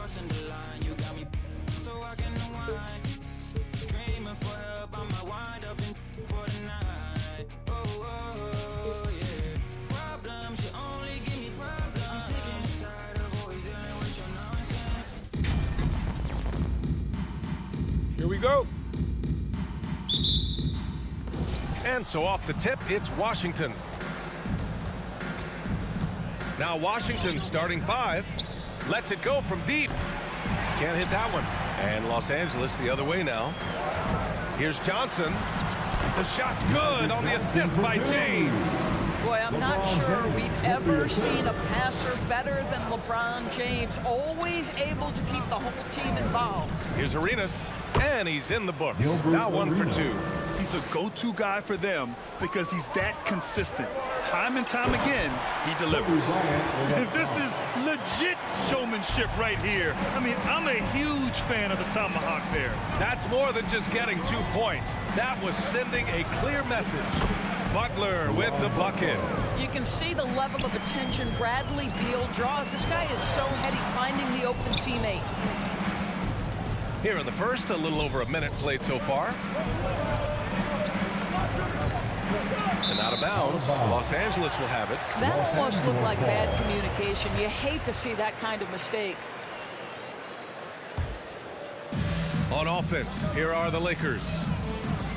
crossing the line. You got me so I can unwind. Screaming for help, I might wind up in for the night. Oh, yeah. Problems, you only give me problems. I'm sick and tired of always dealing with your nonsense. Here we go. And so off the tip, it's Washington. Now Washington starting 5. Lets it go from deep. Can't hit that one. And Los Angeles the other way now. Here's Johnson. The shot's good on the assist by James. Boy, I'm not sure we've ever seen a passer better than LeBron James. Always able to keep the whole team involved. Here's Arenas, and he's in the books. Now 1 for 2. He's a go-to guy for them because he's that consistent. Time and time again, he delivers. This is legit showmanship right here. I mean, I'm a huge fan of the tomahawk there. That's more than just getting 2 points. That was sending a clear message. Butler with the bucket. You can see the level of attention Bradley Beal draws. This guy is so heady finding the open teammate. Here in the first, a little over a minute played so far. And out of bounds, Los Angeles will have it. That almost looked like bad communication. You hate to see that kind of mistake. On offense, here are the Lakers.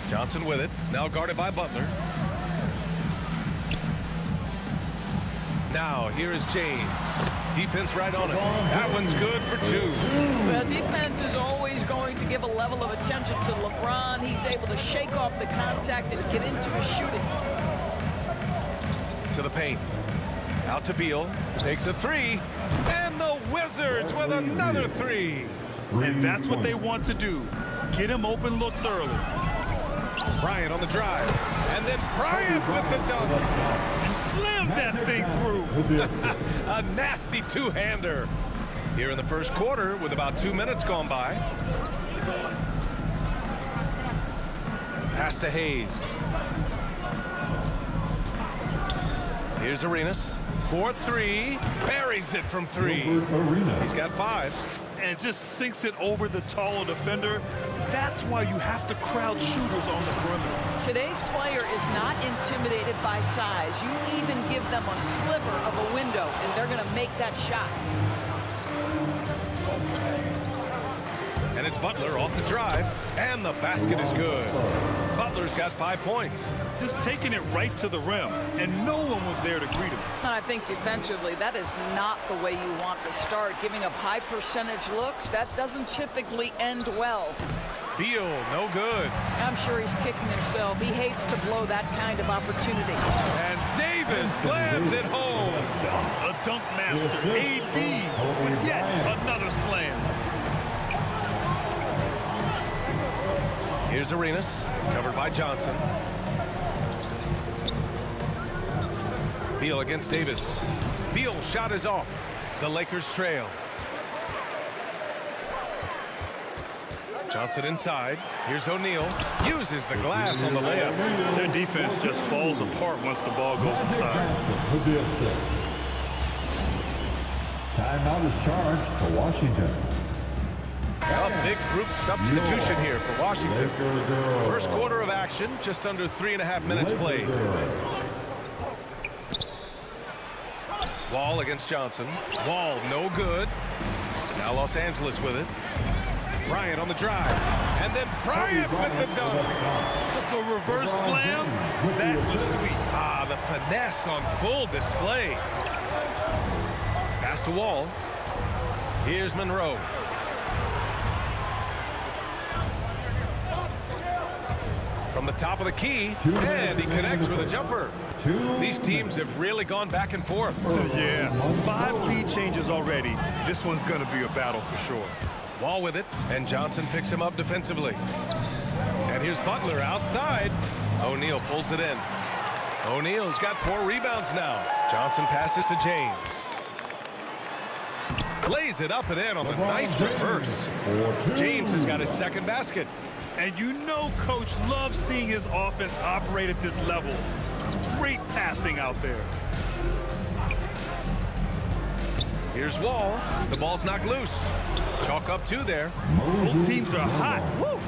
Johnson with it, now guarded by Butler. Now, here is James. Defense right on it. That one's good for 2. Well, defense is always going to give a level of attention to LeBron. He's able to shake off the contact and get into his shooting. To the paint. Out to Beal. Takes a 3. And the Wizards with another 3. And that's what they want to do. Get him open looks early. Bryant on the drive. And then Bryant with the dunk. Slam that thing through. A nasty two-hander. Here in the first quarter with about 2 minutes gone by. Pass to Hayes. Here's Arenas. 4-3. Buries it from 3. He's got 5. And just sinks it over the taller defender. That's why you have to crowd shooters on the perimeter. Today's player is not intimidated by size. You even give them a sliver of a window, and they're going to make that shot. And it's Butler off the drive, and the basket is good. Butler's got 5 points. Just taking it right to the rim, and no one was there to greet him. And I think defensively, that is not the way you want to start. Giving up high percentage looks, that doesn't typically end well. Beal, no good. I'm sure he's kicking himself. He hates to blow that kind of opportunity. And Davis slams it home. A dunk master, AD, with yet another slam. Here's Arenas, covered by Johnson. Beal against Davis. Beal shot is off. The Lakers trail. Johnson inside. Here's O'Neal. Uses the glass on the layup. Their defense just falls apart once the ball goes inside. Timeout is charged for Washington. A big group substitution here for Washington. First quarter of action, just under 3.5 minutes played. Wall against Johnson. Wall, no good. Now Los Angeles with it. Bryant on the drive. And then Bryant with the dunk. The reverse slam, that was sweet. Ah, the finesse on full display. Pass to Wall. Here's Monroe. From the top of the key, and he connects with a jumper. These teams have really gone back and forth. Yeah, 5 lead changes already. This one's going to be a battle for sure. Wall with it, and Johnson picks him up defensively. And here's Butler outside. O'Neal pulls it in. O'Neal's got 4 rebounds now. Johnson passes to James. Lays it up and in on the nice reverse. James has got his second basket. And you know Coach loves seeing his offense operate at this level. Great passing out there. Here's Wall. The ball's knocked loose. Chalk up 2 there. Both teams are hot. Woo!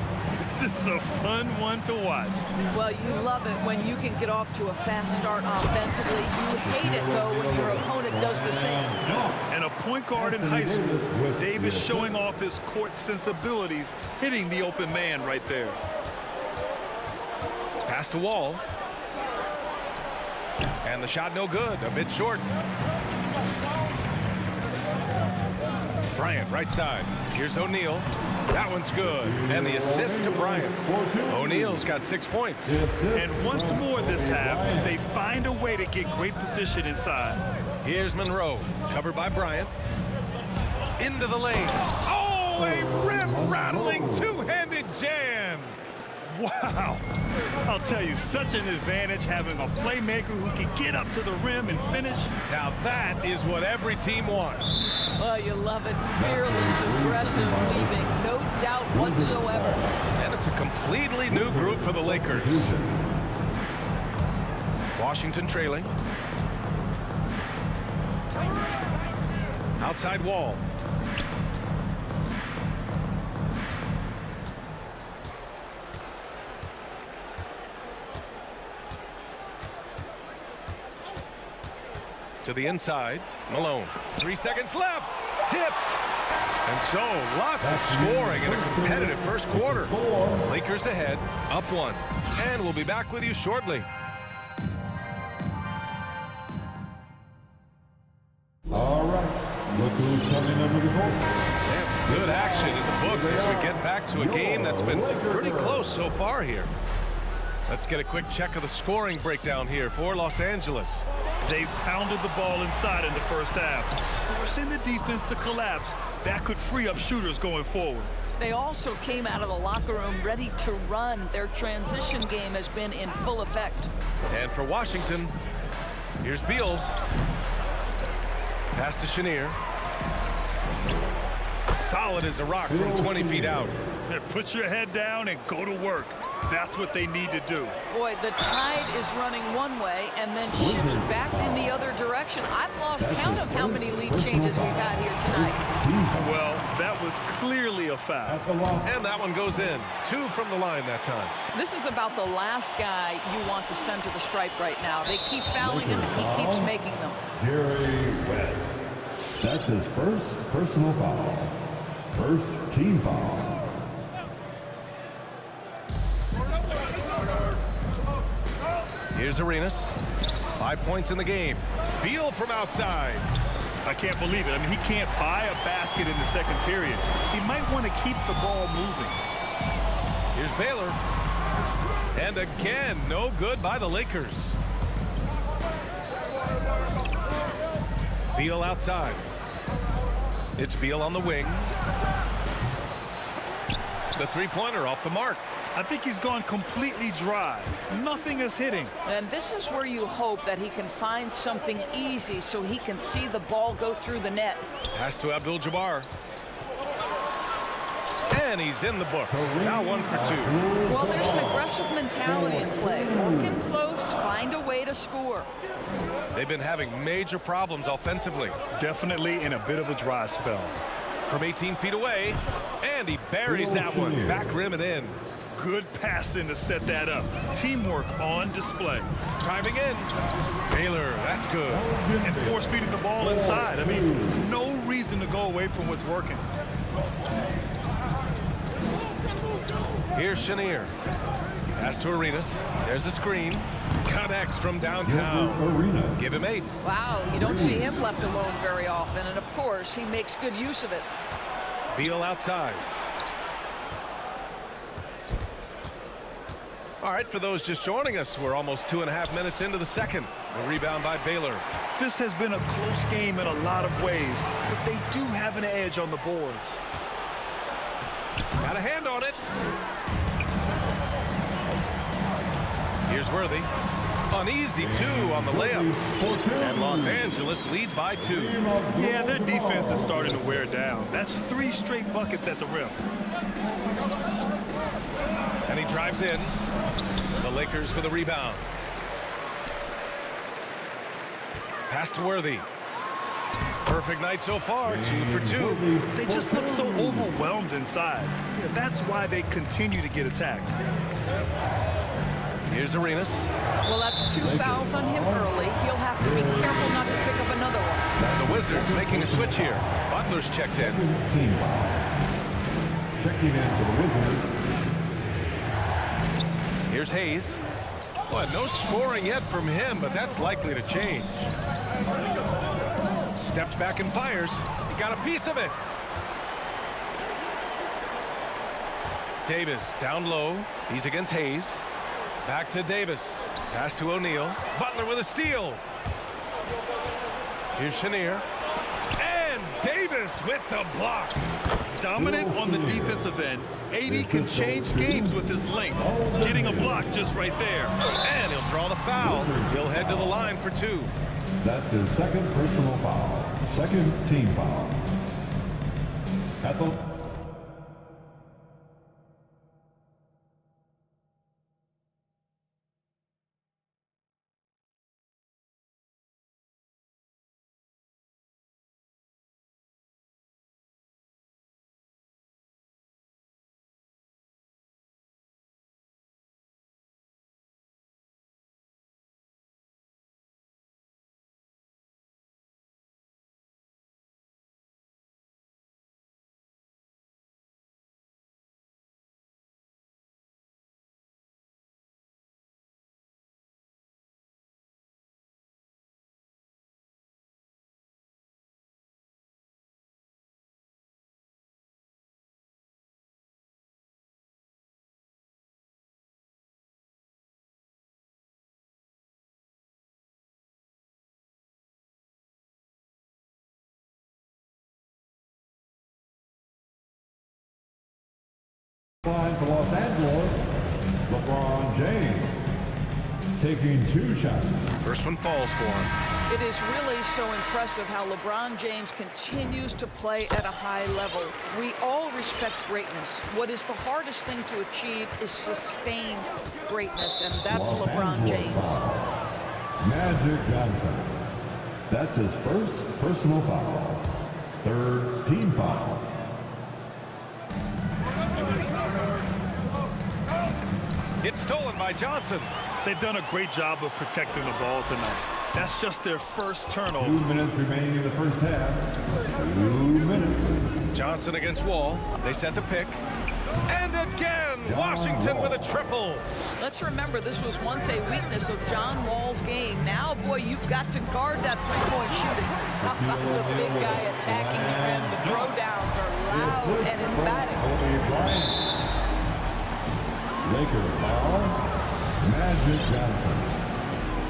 This is a fun one to watch. Well, you love it when you can get off to a fast start offensively. You hate it, though, when your opponent does the same. And a point guard in high school, Davis showing off his court sensibilities, hitting the open man right there. Pass to Wall. And the shot no good, a bit short. Bryant, right side. Here's O'Neal. That one's good. And the assist to Bryant. O'Neal's got 6 points. And once more this half, they find a way to get great position inside. Here's Monroe, covered by Bryant. Into the lane. Oh, a rim-rattling two-handed jam. Wow. I'll tell you, such an advantage having a playmaker who can get up to the rim and finish. Now that is what every team wants. Well, you love it. Fearless, aggressive, leaving no doubt whatsoever. And it's a completely new group for the Lakers. Washington trailing. Outside Wall. To the inside, Malone. 3 seconds left. Tipped. And so, lots of scoring in a competitive first quarter. Lakers ahead, up 1. And we'll be back with you shortly. All right. Look who's coming under the goal. There's some good action in the books as we get back to a game that's been pretty close so far here. Let's get a quick check of the scoring breakdown here for Los Angeles. They've pounded the ball inside in the first half, forcing the defense to collapse. That could free up shooters going forward. They also came out of the locker room ready to run. Their transition game has been in full effect. And for Washington, here's Beal. Pass to Chenier. Solid as a rock from 20 feet out. Put your head down and go to work. That's what they need to do. Boy, the tide is running one way and then shifts back in the other direction. I've lost count of how many lead changes we've had here tonight. Well, that was clearly a foul. And that one goes in. 2 from the line that time. This is about the last guy you want to send to the stripe right now. They keep fouling him and he keeps making them. Jerry West. That's his first personal foul. First team foul. Here's Arenas. 5 points in the game. Beal from outside. I can't believe it. I mean, he can't buy a basket in the second period. He might want to keep the ball moving. Here's Baylor. And again, no good by the Lakers. Beal outside. It's Beal on the wing. The three-pointer off the mark. I think he's gone completely dry. Nothing is hitting. And this is where you hope that he can find something easy so he can see the ball go through the net. Pass to Abdul-Jabbar. And he's in the books. Now 1 for 2. Well, there's an aggressive mentality in play. Working close, find a way to score. They've been having major problems offensively. Definitely in a bit of a dry spell. From 18 feet away, and he buries that one. Back rim and in. Good passing to set that up. Teamwork on display. Driving in. Baylor, that's good. And force feeding the ball inside. I mean, no reason to go away from what's working. Here's Chenier. Pass to Arenas. There's a screen. Connects from downtown. Give him 8. Wow, you don't see him left alone very often, and of course, he makes good use of it. Beal outside. All right, for those just joining us, we're almost 2.5 minutes into the second. The rebound by Baylor. This has been a close game in a lot of ways, but they do have an edge on the boards. Got a hand on it. Here's Worthy. An easy 2 on the layup. And Los Angeles leads by 2. Yeah, their defense is starting to wear down. That's 3 straight buckets at the rim. And he drives in. The Lakers with a rebound. Pass to Worthy. Perfect night so far, 2 for 2. They just look so overwhelmed inside. Yeah, that's why they continue to get attacked. Here's Arenas. Well, that's 2 fouls on him early. He'll have to be careful not to pick up another one. And the Wizards making a switch here. Butler's checked in. Team foul. Checking in for the Wizards. Here's Hayes. Well, no scoring yet from him, but that's likely to change. Steps back and fires. He got a piece of it. Davis down low. He's against Hayes. Back to Davis. Pass to O'Neal. Butler with a steal. Here's Chenier. And Davis with the block. Dominant on the defensive end. AD can change games with his length. Getting a block just right there. And he'll draw the foul. He'll head to the line for 2. That's his second personal foul. Second team foul. Ethel. Line for Los Angeles, LeBron James taking 2 shots. First one falls for him. It is really so impressive how LeBron James continues to play at a high level. We all respect greatness. What is the hardest thing to achieve is sustained greatness, and that's Los LeBron Angeles James. foul. Magic Johnson. That's his first personal foul. Third team foul. It's stolen by Johnson. They've done a great job of protecting the ball tonight. That's just their first turnover. 2 minutes remaining in the first half. 2 minutes. Johnson against Wall. They set the pick. And again, Washington with a triple. Let's remember, this was once a weakness of John Wall's game. Now, boy, you've got to guard that three-point shooting. How about the big guy attacking the rim? The throwdowns are loud and emphatic. Kobe Bryant. Lakers foul. Magic Johnson.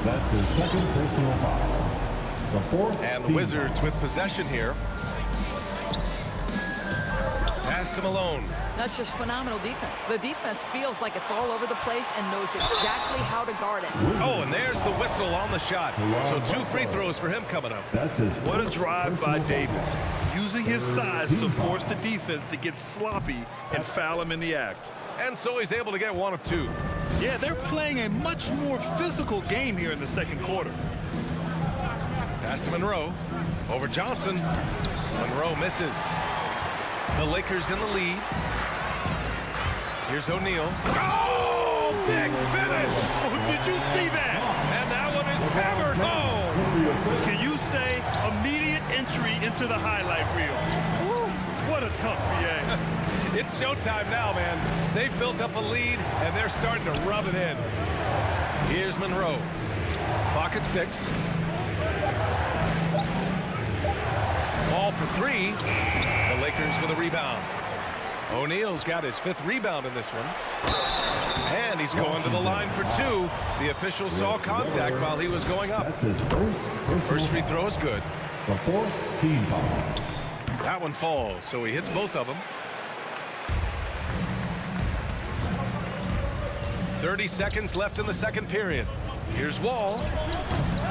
That's his second personal foul. The fourth. And the team Wizards foul. with possession here. Pass to Malone. That's just phenomenal defense. The defense feels like it's all over the place and knows exactly how to guard it. Oh, and there's the whistle on the shot. So 2 free throws for him coming up. That's his What a first drive by personal Davis. foul. Using his size to force the defense to get sloppy and foul him in the act. And so he's able to get 1 of 2. Yeah, they're playing a much more physical game here in the second quarter. Pass to Monroe. Over Johnson. Monroe misses. The Lakers in the lead. Here's O'Neal. Oh, big finish! Oh, did you see that? And that one is hammered home. Can you say immediate entry into the highlight reel? Woo, what a tough PA. It's showtime now, man. They've built up a lead, and they're starting to rub it in. Here's Monroe. Clock at 6. Ball for 3. The Lakers with a rebound. O'Neal's got his 5th rebound in this one. And he's going to the line for 2. The official saw contact while he was going up. That's his First free throw is good. The fourth team foul. That one falls, so he hits both of them. 30 seconds left in the second period. Here's Wall.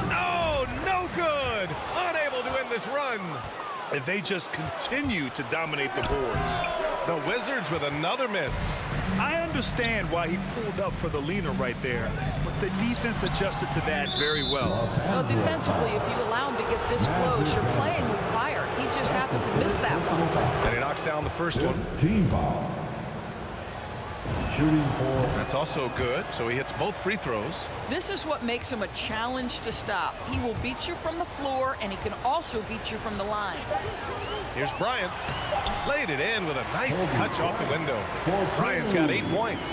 Oh, no good! Unable to end this run. And they just continue to dominate the boards. The Wizards with another miss. I understand why he pulled up for the leaner right there, but the defense adjusted to that very well. Well, defensively, if you allow him to get this close, you're playing with fire. He just happened to miss that one. And he knocks down the first one. Team foul. Shooting for That's also good, so he hits both free throws. This is what makes him a challenge to stop. He will beat you from the floor, and he can also beat you from the line. Here's Bryant. Laid it in with a nice touch off the window. Bryant's got 8 points.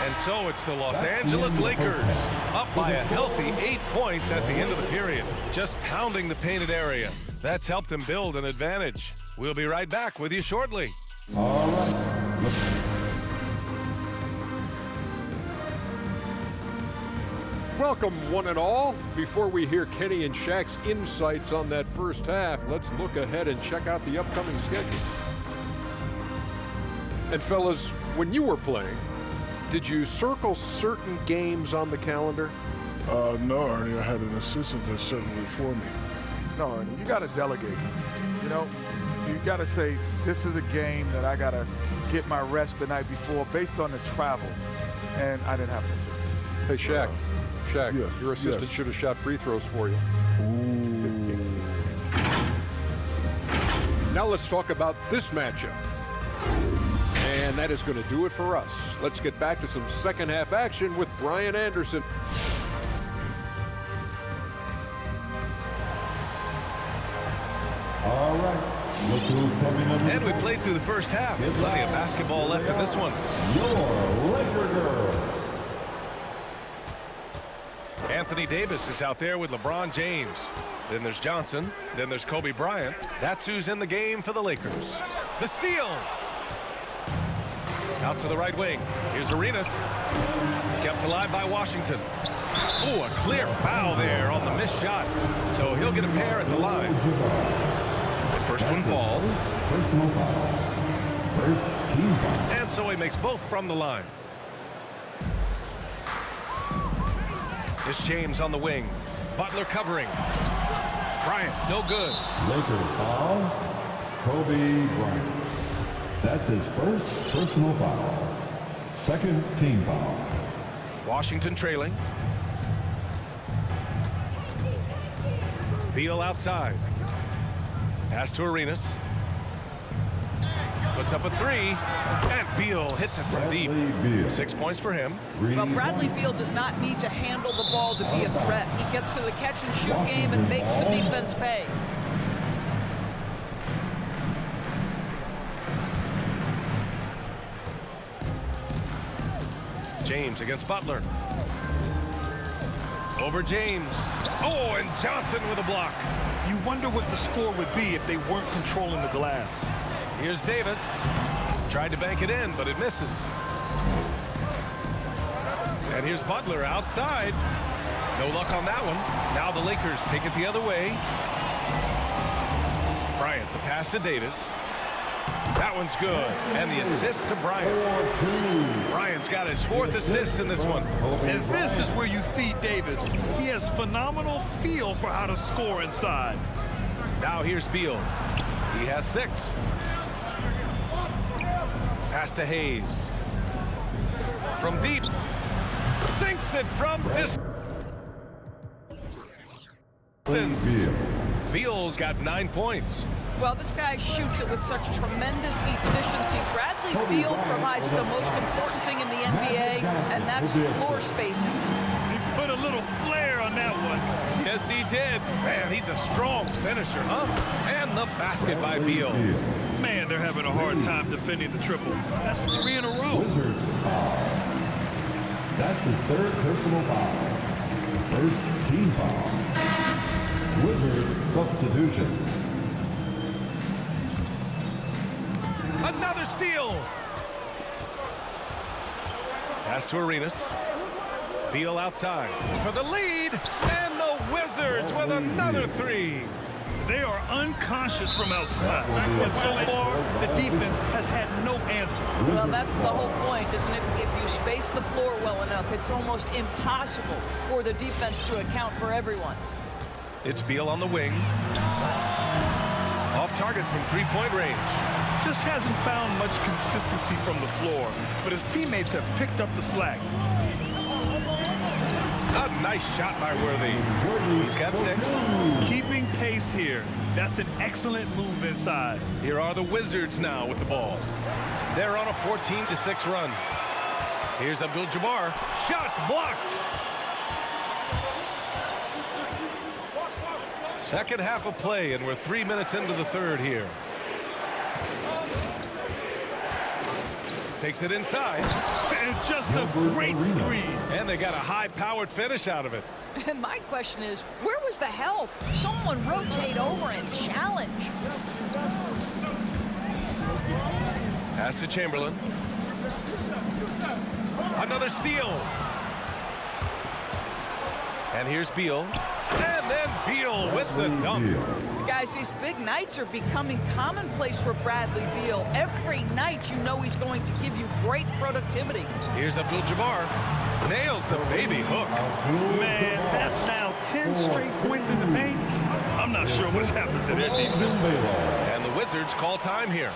And so it's the Los Angeles Lakers up by a healthy 8 points at the end of the period. Just pounding the painted area. That's helped him build an advantage. We'll be right back with you shortly. all right. Welcome, one and all. Before we hear Kenny and Shaq's insights on that first half, let's look ahead and check out the upcoming schedule. And fellas, when you were playing, did you circle certain games on the calendar? No, Ernie. I had an assistant that settled it for me. No, Ernie, you got to delegate. You know, you got to say, this is a game that I got to get my rest the night before based on the travel. And I didn't have an assistant. Hey, Shaq. Shaq, Yes, your assistant yes. should have shot free throws for you. Now let's talk about this matchup. And that is going to do it for us. Let's get back to some second half action with Brian Anderson. All right. Look who's coming up. And we played through the first half. Plenty of basketball left in this one. Your Laker girl. Anthony Davis is out there with LeBron James. Then there's Johnson. Then there's Kobe Bryant. That's who's in the game for the Lakers. The steal. Out to the right wing. Here's Arenas. Kept alive by Washington. Oh, a clear foul there on the missed shot. So he'll get a pair at the line. The first one falls. Personal foul. First team foul. And so he makes both from the line. It's James on the wing. Butler covering. Bryant, no good. Lakers foul. Kobe Bryant. That's his first personal foul. Second team foul. Washington trailing. Beal outside. Pass to Arenas. Puts up a three. And Beal hits it from deep. Bradley Beal. 6 points for him. Well, Bradley Beal does not need to handle the ball to be a threat. He gets to the catch-and-shoot game and makes the defense pay. James against Butler. Over James. Oh, and Johnson with a block. You wonder what the score would be if they weren't controlling the glass. Here's Davis. Tried to bank it in, but it misses. And here's Butler outside. No luck on that one. Now the Lakers take it the other way. Bryant, the pass to Davis. That one's good. And the assist to Bryant. Bryant's got his 4th assist in this one. And this is where you feed Davis. He has phenomenal feel for how to score inside. Now here's Beal. He has 6. Pass to Hayes. From deep. Sinks it from distance. Beal. Beal's got 9 points. Well, this guy shoots it with such tremendous efficiency. Bradley Beal provides the most important thing in the NBA, and that's floor spacing. He put a little flair on that one. Yes, he did. Man, he's a strong finisher, huh? And the basket by Beal. Man, they're having a hard time defending the triple. That's 3 in a row. Wizards foul. That's his 3rd personal foul. First team foul. Wizards substitution. Another steal. Pass to Arenas. Beal outside for the lead. And the Wizards with another 3. They are unconscious from outside. And so far, the defense has had no answer. Well, that's the whole point, isn't it? If you space the floor well enough, it's almost impossible for the defense to account for everyone. It's Beal on the wing. Off target from three-point range. Just hasn't found much consistency from the floor, but his teammates have picked up the slack. A nice shot by Worthy. He's got 6. Keeping pace here. That's an excellent move inside. Here are the Wizards now with the ball. They're on a 14-6 run. Here's Abdul-Jabbar. Shots blocked. Second half of play, and we're 3 minutes into the third here. Takes it inside. And just a great screen. And they got a high-powered finish out of it. And my question is, where was the help? Someone rotate over and challenge. Pass to Chamberlain. Another steal. And here's Beal. And then Beal with the dunk. Guys, these big nights are becoming commonplace for Bradley Beal. Every night you know he's going to give you great productivity. Here's Abdul-Jabbar. Nails the baby hook. Man, that's now 10 straight points in the paint. I'm not sure what's happened to their defense. And the Wizards call time here.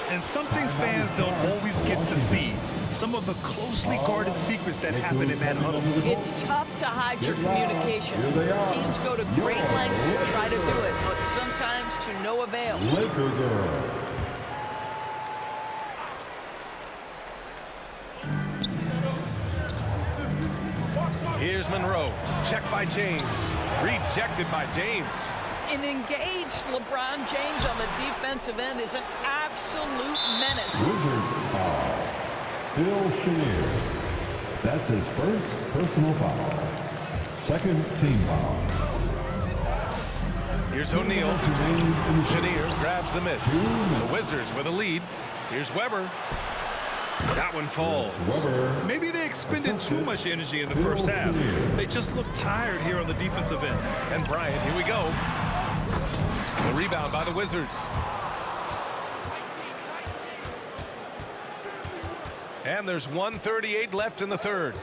And something fans don't always get to see. Some of the closely guarded secrets that happen in that huddle. It's tough to hide your communication. Teams go to great lengths to try to do it, but sometimes to no avail. Laker girl. Here's Monroe. Checked by James. Rejected by James. An engaged LeBron James on the defensive end is an absolute menace. Wizards foul. Phil Chenier. That's his first personal foul. Second team foul. Here's O'Neal. Chenier grabs the miss. The Wizards with a lead. Here's Weber. That one falls. Maybe they expended too much energy in the first half. They just look tired here on the defensive end. And Bryant, here we go. The rebound by the Wizards. And there's 1:38 left in the third.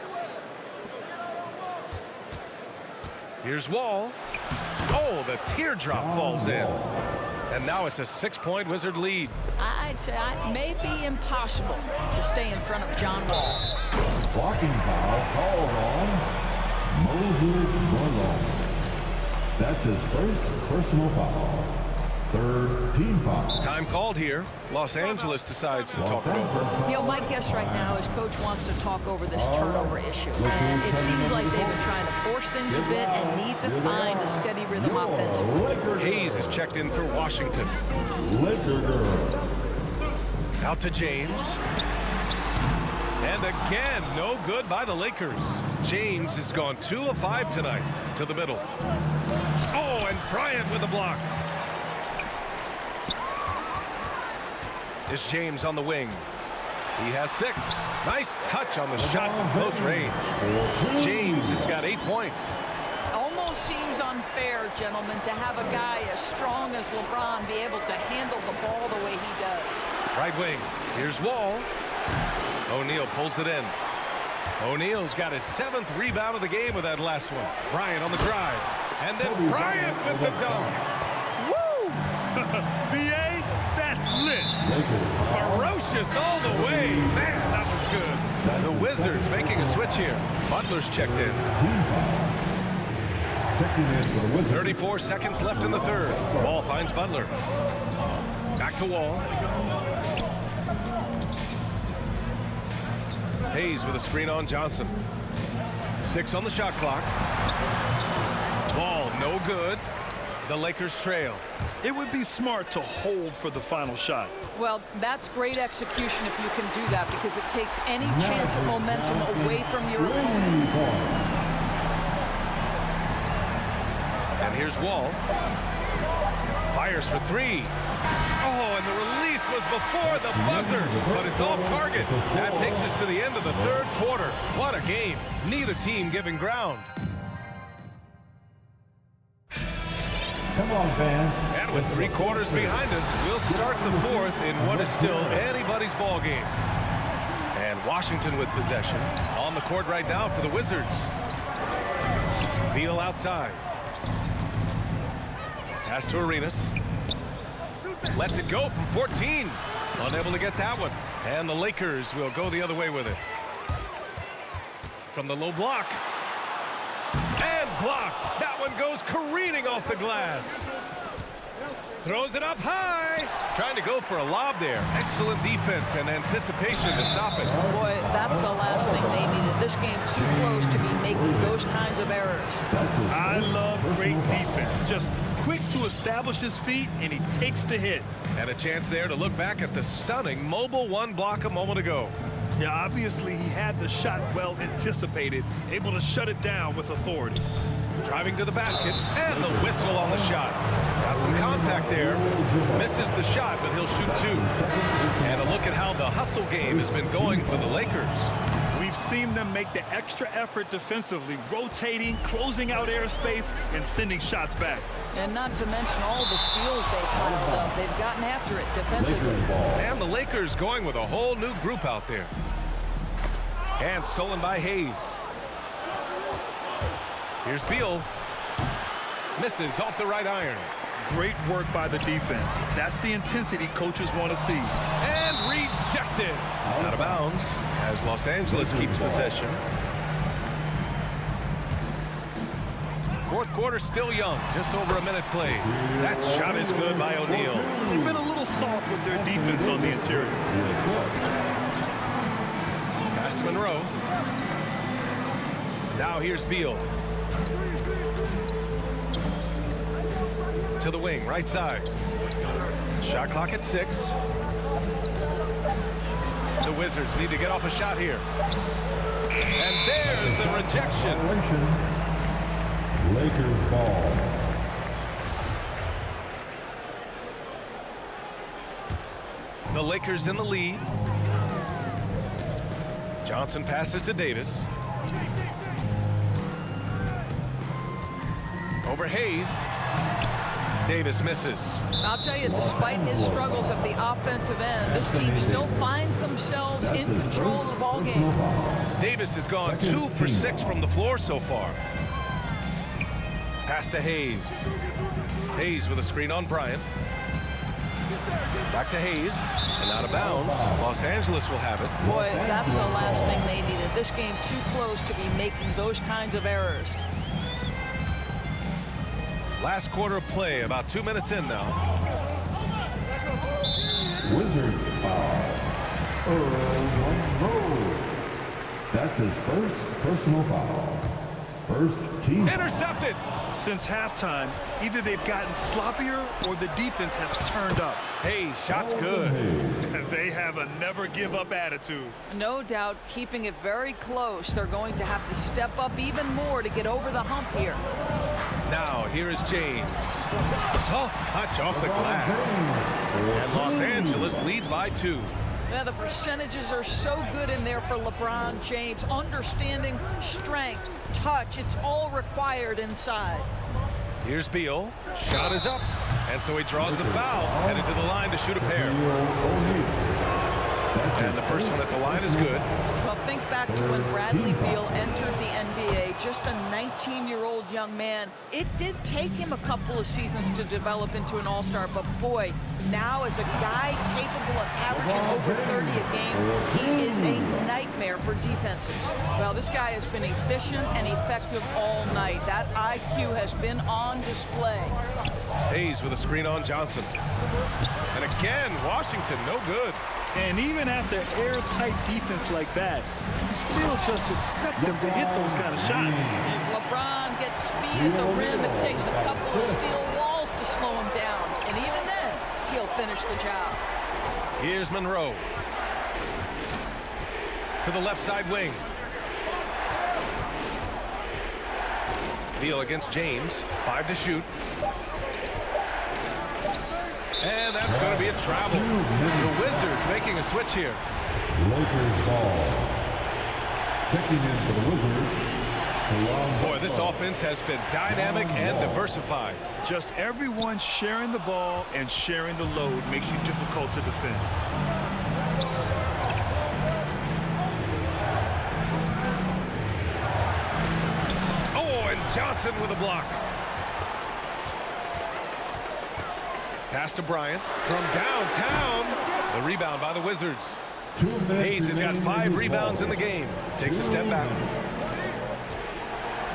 Here's Wall. Oh, the teardrop falls in. And now it's a 6-point Wizard lead. It may be impossible to stay in front of John Wall. Blocking foul called on Moses Malone. That's his first personal foul. Third team foul. Time called here. Los Angeles decides to talk it over. You know, my guess right now is Coach wants to talk over this turnover issue. And it seems like they've been trying to force things a bit and need to find a steady rhythm offensively. Hayes is checked in for Washington. Laker girl. Out to James. And again, no good by the Lakers. James has gone 2 of 5 tonight. To the middle. Oh, and Bryant with a block. It's James on the wing. He has 6. Nice touch on the shot from close range. James has got 8 points. Almost seems unfair, gentlemen, to have a guy as strong as LeBron be able to handle the ball the way he does. Right wing. Here's Wall. O'Neal pulls it in. O'Neal's got his 7th rebound of the game with that last one. Bryant on the drive. And then Bryant with the dunk. Woo! BA, that's lit. Ferocious all the way. Man, that was good. The Wizards making a switch here. Butler's checked in. Checking in for the Wizards. 34 seconds left in the third. Ball finds Butler. Back to Wall. Hayes with a screen on Johnson. 6 on the shot clock. Ball no good. The Lakers trail. It would be smart to hold for the final shot. Well, that's great execution if you can do that, because it takes any chance of momentum away from your opponent. And here's Wall. Fires for 3. Oh, and the release was before the buzzer, but it's off target. That takes us to the end of the third quarter. What a game. Neither team giving ground. Come on, fans. And with 3 quarters behind us, we'll start the fourth in what is still anybody's ball game. And Washington with possession. On the court right now for the Wizards. Beal outside. Pass to Arenas. Lets it go from 14. Unable to get that one. And the Lakers will go the other way with it. From the low block. And blocked. That one goes careening off the glass. Throws it up high. Trying to go for a lob there. Excellent defense and anticipation to stop it. Boy, that's the last thing they needed. This game too close to be making those kinds of errors. I love great defense. Just quick to establish his feet, and he takes the hit. And a chance there to look back at the stunning mobile one block a moment ago. Yeah, obviously he had the shot well anticipated, able to shut it down with authority. Driving to the basket, and the whistle on the shot. Got some contact there. Misses the shot, but he'll shoot two. And a look at how the hustle game has been going for the Lakers. We've seen them make the extra effort defensively, rotating, closing out airspace, and sending shots back. And not to mention all the steals they've piled up. They've gotten after it defensively. And the Lakers going with a whole new group out there. And stolen by Hayes. Here's Beal. Misses off the right iron. Great work by the defense. That's the intensity coaches want to see. And rejected. Out of bounds as Los Angeles keeps possession. Fourth quarter still young. Just over a minute played. That shot is good by O'Neal. They've been a little soft with their defense on the interior. Pass to Monroe. Now here's Beal. To the wing, right side. Shot clock at 6. The Wizards need to get off a shot here. And there's the rejection. Lakers ball. The Lakers in the lead. Johnson passes to Davis. Over Hayes. Davis misses. I'll tell you, despite his struggles at the offensive end, this team still finds themselves in control of the ball game. Davis has gone 2 for 6 from the floor so far. Pass to Hayes. Hayes with a screen on Bryant. Back to Hayes. And out of bounds. Los Angeles will have it. Boy, that's the last thing they needed. This game too close to be making those kinds of errors. Last quarter of play, about 2 minutes in now. Wizards foul. Earl Monroe. That's his first personal foul. First team. Intercepted. Since halftime, either they've gotten sloppier or the defense has turned up. Hey, shot's good. They have a never-give-up attitude. No doubt, keeping it very close. They're going to have to step up even more to get over the hump here. Now, here is James. Soft touch off the glass. And Los Angeles leads by 2. Yeah, the percentages are so good in there for LeBron James. Understanding, strength, touch, it's all required inside. Here's Beal. Shot is up. And so he draws the foul. Headed to the line to shoot a pair. And the first one at the line is good. Well, think back to when Bradley Beal entered the NBA, just a 19-year-old young man. It did take him a couple of seasons to develop into an all-star, but boy, now as a guy capable of averaging over 30 a game, he is a nightmare for defenses. Well, this guy has been efficient and effective all night. That IQ has been on display. Hayes with a screen on Johnson. And again, Washington, no good. And even after airtight defense like that, you still just expect him to hit those kind of shots. If LeBron gets speed at the rim, it takes a couple of steel walls to slow him down. And even then, he'll finish the job. Here's Monroe. To the left side wing. Beal against James. 5 to shoot. And that's going to be a travel. The Wizards making a switch here. Lakers ball. Checking in for the Wizards. Boy, this offense has been dynamic and diversified. Just everyone sharing the ball and sharing the load makes you difficult to defend. Oh, and Johnson with a block. Pass to Bryant from downtown. The rebound by the Wizards. 2 minutes Hayes has got 5 rebounds in the game. Takes a step back.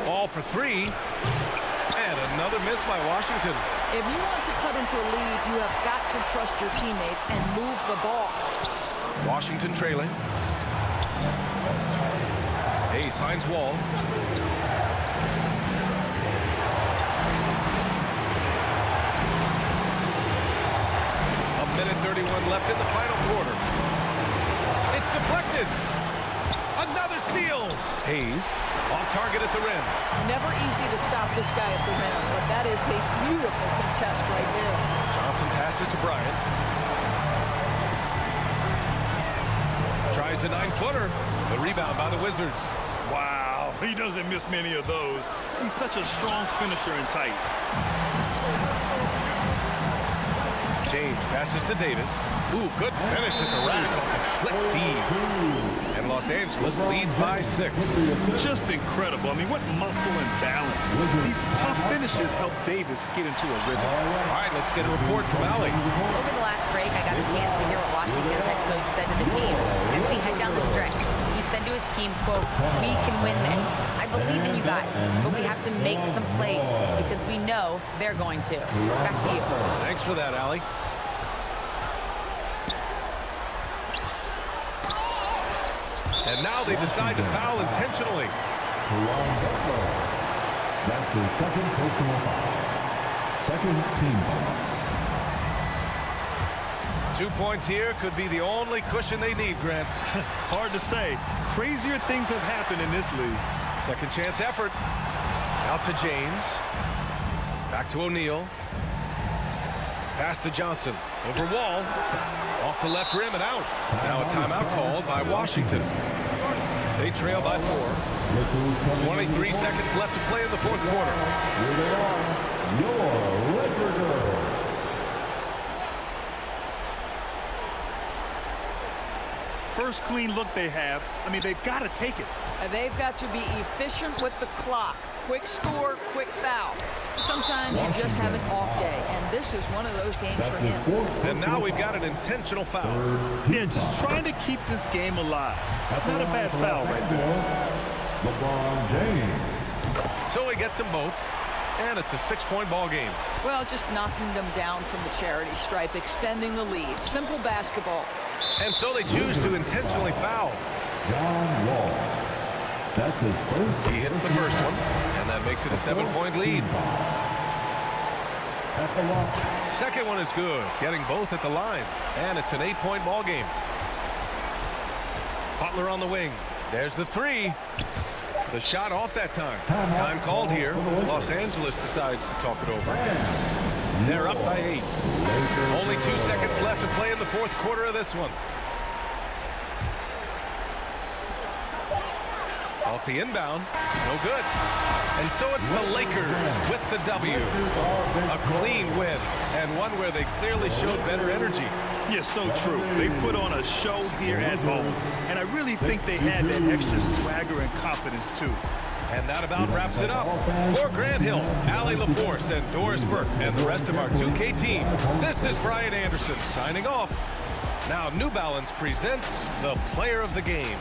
All for 3. And another miss by Washington. If you want to cut into a lead, you have got to trust your teammates and move the ball. Washington trailing. Hayes finds Wall. A minute 31 left in the final quarter. It's deflected. Another steal. Hayes off target at the rim. Never easy to stop this guy at the rim, but that is a beautiful contest right there. Johnson passes to Bryant. Tries a 9-footer. The rebound by the Wizards. Wow, he doesn't miss many of those. He's such a strong finisher and tight. James passes to Davis. Ooh, good finish at the rack off a slick feed. And Los Angeles leads by 6. Just incredible. I mean, what muscle and balance. These tough finishes help Davis get into a rhythm. All right, let's get a report from Allie. Over the last break, I got a chance to hear what Washington's head coach said to the team. As we head down the stretch, he said to his team, quote, "We can win this. I believe in you guys, but we have to make some plays because we know they're going to." Back to you. Thanks for that, Allie. And now they decide to foul intentionally. That's his second personal foul. Second team foul. 2 points here could be the only cushion they need, Grant. Hard to say. Crazier things have happened in this league. Second chance effort. Out to James. Back to O'Neal. Pass to Johnson. Over Wall. Off the left rim and out. Now a timeout called by Washington. They trail by 4. 23 seconds left to play in the fourth quarter. Here they are, your Laker girls. First clean look they have. I mean, they've got to take it. And they've got to be efficient with the clock. Quick score, quick foul. Sometimes you just have an off day, and this is one of those games for him. And now we've got an intentional foul. Yeah, just trying to keep this game alive. Not a bad foul right there. LeBron James. So he gets them both, and it's a 6-point ball game. Well, just knocking them down from the charity stripe, extending the lead. Simple basketball. And so they choose to intentionally foul. John Wall. That's his first. He hits the first one, and that makes it a 7-point lead. At the line. Second one is good, getting both at the line, and it's an 8-point ball game. Butler on the wing. There's the 3. The shot off that time. Time called here. Los Angeles decides to talk it over. They're up by 8. Only 2 seconds left to play in the fourth quarter of this one. Off the inbound, no good. And so it's the Lakers with the W. A clean win, and one where they clearly showed better energy. Yeah, so true. They put on a show here at home, and I really think they had that extra swagger and confidence, too. And that about wraps it up. For Grant Hill, Allie LaForce, and Doris Burke, and the rest of our 2K team, this is Brian Anderson signing off. Now New Balance presents the Player of the Game.